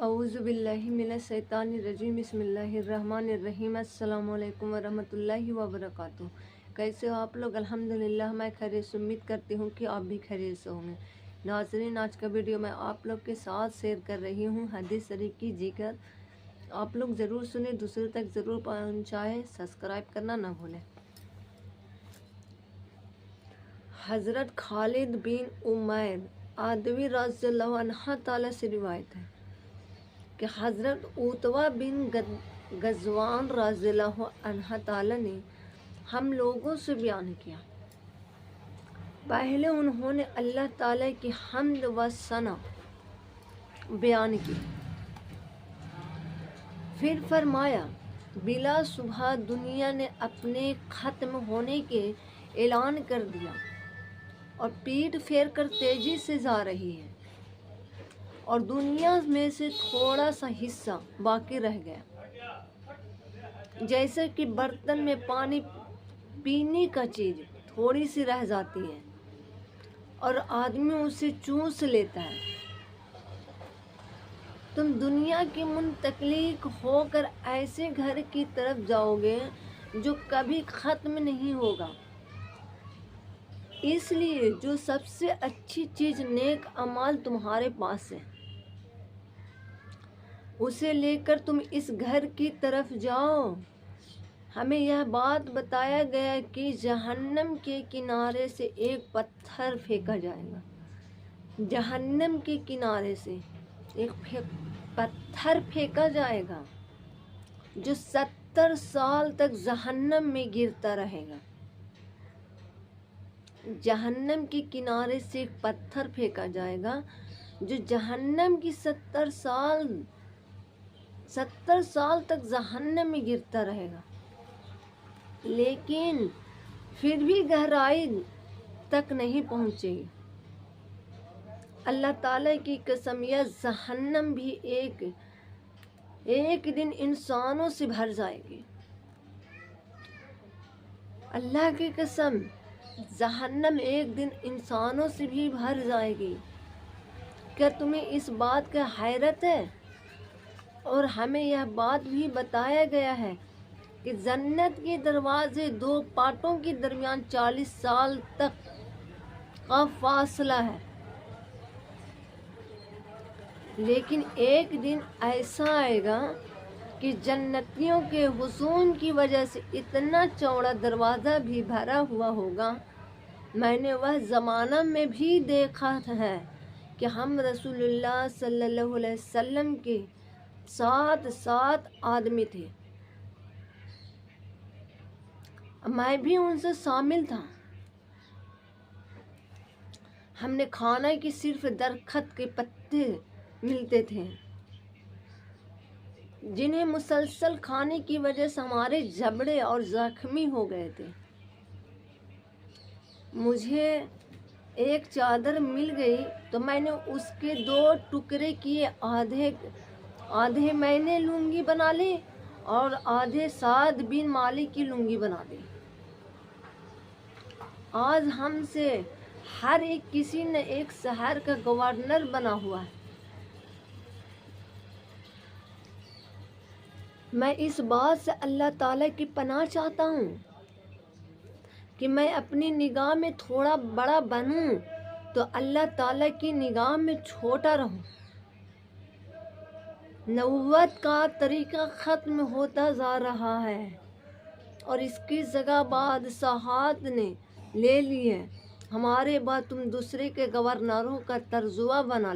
اعوذ باللہ من الشیطان الرجیم بسم اللہ الرحمن الرحیم السلام علیکم ورحمۃ اللہ وبرکاتہ۔ کیسے ہو آپ لوگ؟ الحمدللہ میں خیریت سے، امید کرتی ہوں کہ آپ بھی خیریت سے ہوں گے۔ ناظرین، آج کا ویڈیو میں آپ لوگ کے ساتھ شیئر کر رہی ہوں حدیث شریف کی ذکر۔ آپ لوگ ضرور سنیں، دوسرے تک ضرور پہنچائیں، سبسکرائب کرنا نہ بھولیں۔ حضرت خالد بن عمیر عدوی رضی اللہ عنہ تعالیٰ سے روایت ہے کہ حضرت عتبہ بن غزوان رضی اللہ عنہ تعالیٰ نے ہم لوگوں سے بیان کیا۔ پہلے انہوں نے اللہ تعالیٰ کی حمد و ثنا بیان کی، پھر فرمایا بلا شبہ دنیا نے اپنے ختم ہونے کے اعلان کر دیا اور پیٹ پھیر کر تیزی سے جا رہی ہے، اور دنیا میں سے تھوڑا سا حصہ باقی رہ گیا، جیسے کہ برتن میں پانی پینے کا چیز تھوڑی سی رہ جاتی ہے اور آدمی اسے چوس لیتا ہے۔ تم دنیا کی منتقل ہو کر ایسے گھر کی طرف جاؤ گے جو کبھی ختم نہیں ہوگا۔ اس لیے جو سب سے اچھی چیز نیک اعمال تمہارے پاس ہے، اسے لے کر تم اس گھر کی طرف جاؤ۔ ہمیں یہ بات بتایا گیا کہ جہنم کے کنارے سے ایک پتھر پھینکا جائے گا، جہنم کے کنارے سے ایک پتھر پھینکا جائے گا جو 70 سال تک جہنم میں گرتا رہے گا۔ جہنم کے کنارے سے ایک پتھر پھینکا جائے گا جو جہنم کی 70 سال تک جہنم میں گرتا رہے گا، لیکن پھر بھی گہرائی تک نہیں پہنچے گی۔ اللہ تعالیٰ کی قسم، یہ جہنم بھی ایک دن انسانوں سے بھر جائے گی۔ اللہ کی قسم، جہنم ایک دن انسانوں سے بھی بھر جائے گی۔ کیا تمہیں اس بات کا حیرت ہے؟ اور ہمیں یہ بات بھی بتایا گیا ہے کہ جنت کے دروازے 2 پاٹوں کے درمیان 40 سال تک کا فاصلہ ہے، لیکن ایک دن ایسا آئے گا کہ جنتیوں کے حسن کی وجہ سے اتنا چوڑا دروازہ بھی بھرا ہوا ہوگا۔ میں نے وہ زمانہ میں بھی دیکھا ہے کہ ہم رسول اللہ صلی اللہ علیہ وسلم کے ساتھ 7 آدمی تھے، میں بھی ان سے شامل تھا۔ ہم نے کھانا کی صرف درخت کے پتے ملتے تھے، جنہیں مسلسل کھانے کی وجہ سے ہمارے جبڑے اور زخمی ہو گئے تھے۔ مجھے ایک چادر مل گئی تو میں نے اس کے 2 ٹکڑے کیے، آدھے میں نے لنگی بنا لی اور آدھے سعد بن مالک کی لنگی بنا دی۔ آج ہم سے ہر ایک کسی نے ایک شہر کا گورنر بنا ہوا ہے۔ میں اس بات سے اللہ تعالیٰ کی پناہ چاہتا ہوں کہ میں اپنی نگاہ میں تھوڑا بڑا بنوں تو اللہ تعالیٰ کی نگاہ میں چھوٹا رہوں۔ نبوت کا طریقہ ختم ہوتا جا رہا ہے اور اس کی جگہ بادشاہت نے لے لی ہے۔ ہمارے بعد تم دوسرے کے گورنروں کا ترجمہ بنا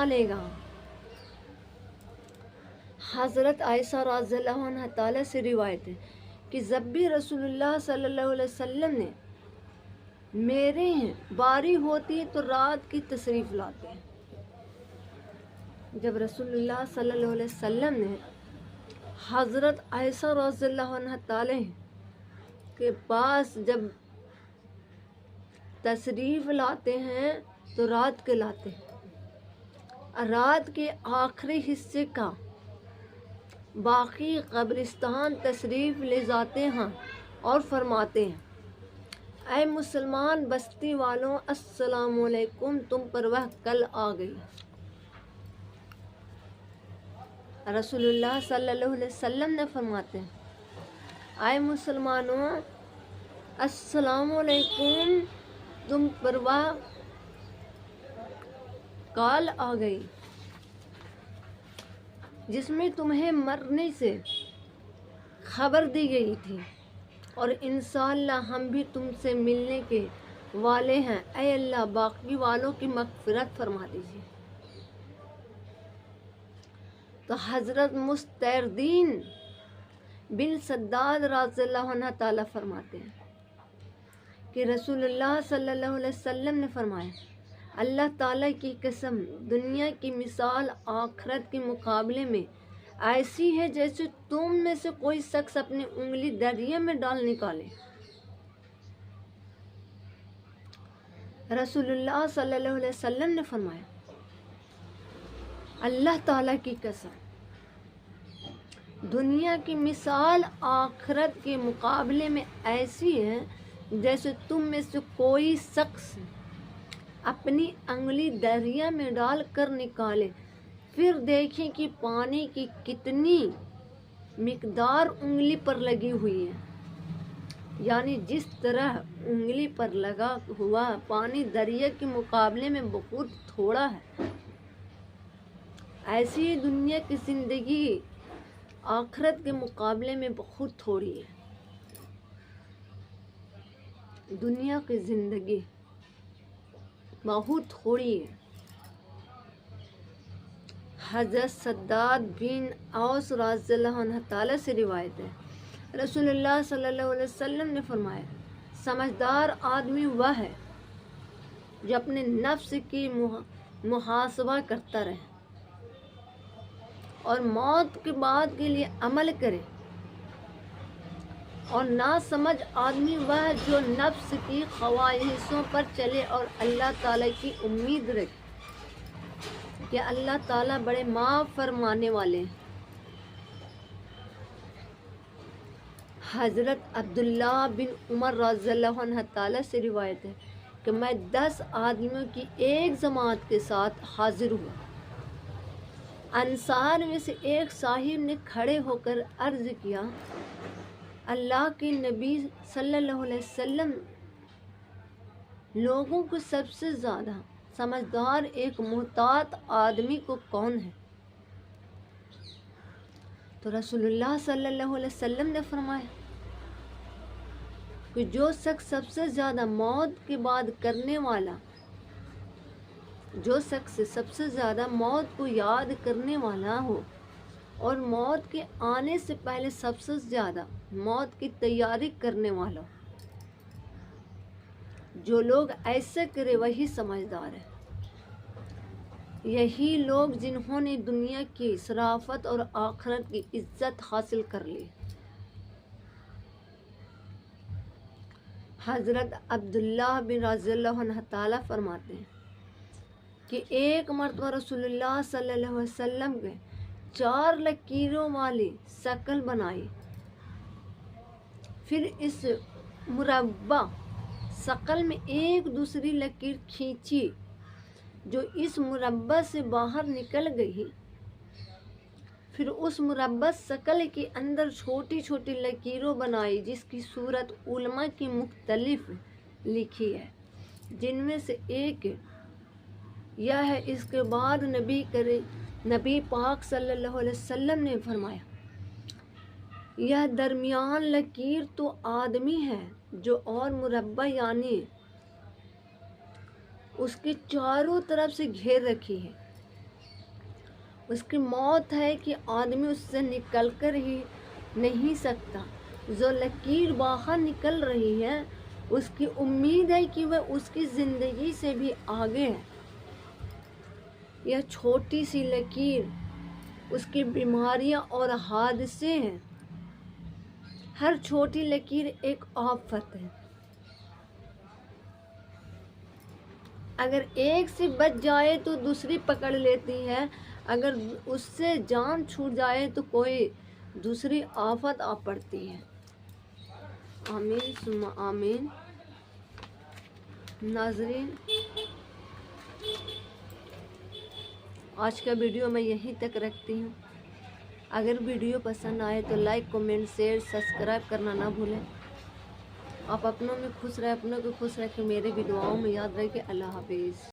لے گا۔ حضرت عائشہ رضی اللہ عنہ تعالیٰ سے روایت ہے کہ جب بھی رسول اللہ صلی اللہ علیہ وسلم نے میرے باری ہوتی تو رات کی تشریف لاتے ہیں۔ جب رسول اللہ صلی اللہ علیہ وسلم نے حضرت عائشہ رضی اللہ عنہ تعالیٰ کے پاس جب تشریف لاتے ہیں تو رات کے لاتے ہیں، رات کے آخری حصے کا باقی قبرستان تشریف لے جاتے ہیں اور فرماتے ہیں اے مسلمان بستی والوں، السلام علیکم، تم پر وہ کل آ گئی۔ رسول اللہ صلی اللہ علیہ وسلم نے فرماتے ہیں، اے مسلمانوں، السلام علیکم، تم پر وہ کال آ گئی جس میں تمہیں مرنے سے خبر دی گئی تھی، اور انشاءاللہ ہم بھی تم سے ملنے کے والے ہیں۔ اے اللہ باقی والوں کی مغفرت فرما دیجیے۔ تو حضرت مستردین بن شداد رضی اللہ عنہ تعالیٰ فرماتے ہیں کہ رسول اللہ صلی اللہ علیہ وسلم نے فرمایا، اللہ تعالیٰ کی قسم، دنیا کی مثال آخرت کے مقابلے میں ایسی ہے جیسے تم میں سے کوئی شخص اپنی انگلی دریا میں ڈال نکالے۔ رسول اللہ صلی اللہ علیہ وسلم نے فرمایا، اللہ تعالیٰ کی قسم، دنیا کی مثال آخرت کے مقابلے میں ایسی ہے جیسے تم میں سے کوئی شخص اپنی انگلی دریا میں ڈال کر نکالے، پھر دیکھیں کہ پانی کی کتنی مقدار انگلی پر لگی ہوئی ہے، یعنی جس طرح انگلی پر لگا ہوا پانی دریا کے مقابلے میں بہت تھوڑا ہے، ایسی ہی دنیا کی زندگی آخرت کے مقابلے میں بہت تھوڑی ہے۔ دنیا کی زندگی بہت تھوڑی ہے۔ حضرت شداد بن اوس رضی اللہ عنہ تعالیٰ سے روایت ہے، رسول اللہ صلی اللہ علیہ وسلم نے فرمایا، سمجھدار آدمی وہ ہے جو اپنے نفس کی محاسبہ کرتا رہے اور موت کے بعد کے لیے عمل کرے، اور ناسمجھ آدمی وہ ہے جو نفس کی خواہشوں پر چلے اور اللہ تعالیٰ کی امید رکھے کہ اللہ تعالیٰ بڑے معاف فرمانے والے ہیں۔ حضرت عبداللہ بن عمر رضی اللہ عنہ تعالیٰ سے روایت ہے کہ میں 10 آدمیوں کی ایک جماعت کے ساتھ حاضر ہوا۔ انصار میں سے ایک صاحب نے کھڑے ہو کر عرض کیا، اللہ کے نبی صلی اللہ علیہ وسلم، لوگوں کو سب سے زیادہ سمجھدار ایک محتاط آدمی کو کون ہے؟ تو رسول اللہ صلی اللہ علیہ وسلم نے فرمایا کہ جو شخص سب سے زیادہ موت کے بعد کرنے والا، جو شخص سب سے زیادہ موت کو یاد کرنے والا ہو اور موت کے آنے سے پہلے سب سے زیادہ موت کی تیاری کرنے والا ہو، جو لوگ ایسا کرے وہی سمجھدار ہے۔ یہی لوگ جنہوں نے دنیا کی شرافت اور آخرت کی عزت حاصل کر لی۔ حضرت عبداللہ بن رضی اللہ عنہ تعالیٰ فرماتے ہیں کہ ایک مرتبہ رسول اللہ صلی اللہ علیہ وسلم کے 4 لکیروں والی شکل بنائی، پھر اس مربع شکل میں ایک دوسری لکیر کھینچی جو اس مربع سے باہر نکل گئی، پھر اس مربع شکل کے اندر چھوٹی چھوٹی لکیروں بنائی جس کی صورت علماء کی مختلف لکھی ہے، جن میں سے ایک یہ ہے، اس کے بعد نبی پاک صلی اللہ علیہ وسلم نے فرمایا، یہ درمیان لکیر تو آدمی ہے جو اور مربع یعنی اس کی چاروں طرف سے گھیر رکھی ہے، اس کی موت ہے کہ آدمی اس سے نکل کر ہی نہیں سکتا، جو لکیر باہر نکل رہی ہے اس کی امید ہے کہ وہ اس کی زندگی سے بھی آگے ہے، یہ چھوٹی سی لکیر اس کی بیماریاں اور حادثے ہیں، ہر چھوٹی لکیر ایک آفت ہے، اگر ایک سے بچ جائے تو دوسری پکڑ لیتی ہے، اگر اس سے جان چھوٹ جائے تو کوئی دوسری آفت آ پڑتی ہے۔ آمین ثم آمین۔ ناظرین، آج کا ویڈیو میں یہیں تک رکھتی ہوں۔ اگر ویڈیو پسند آئے تو لائک، کمنٹ، شیئر، سبسکرائب کرنا نہ بھولیں۔ آپ اپنوں میں خوش رہیں، اپنوں کو خوش رکھیں، میرے بھی دعاؤں میں یاد رکھیں۔ اللہ حافظ۔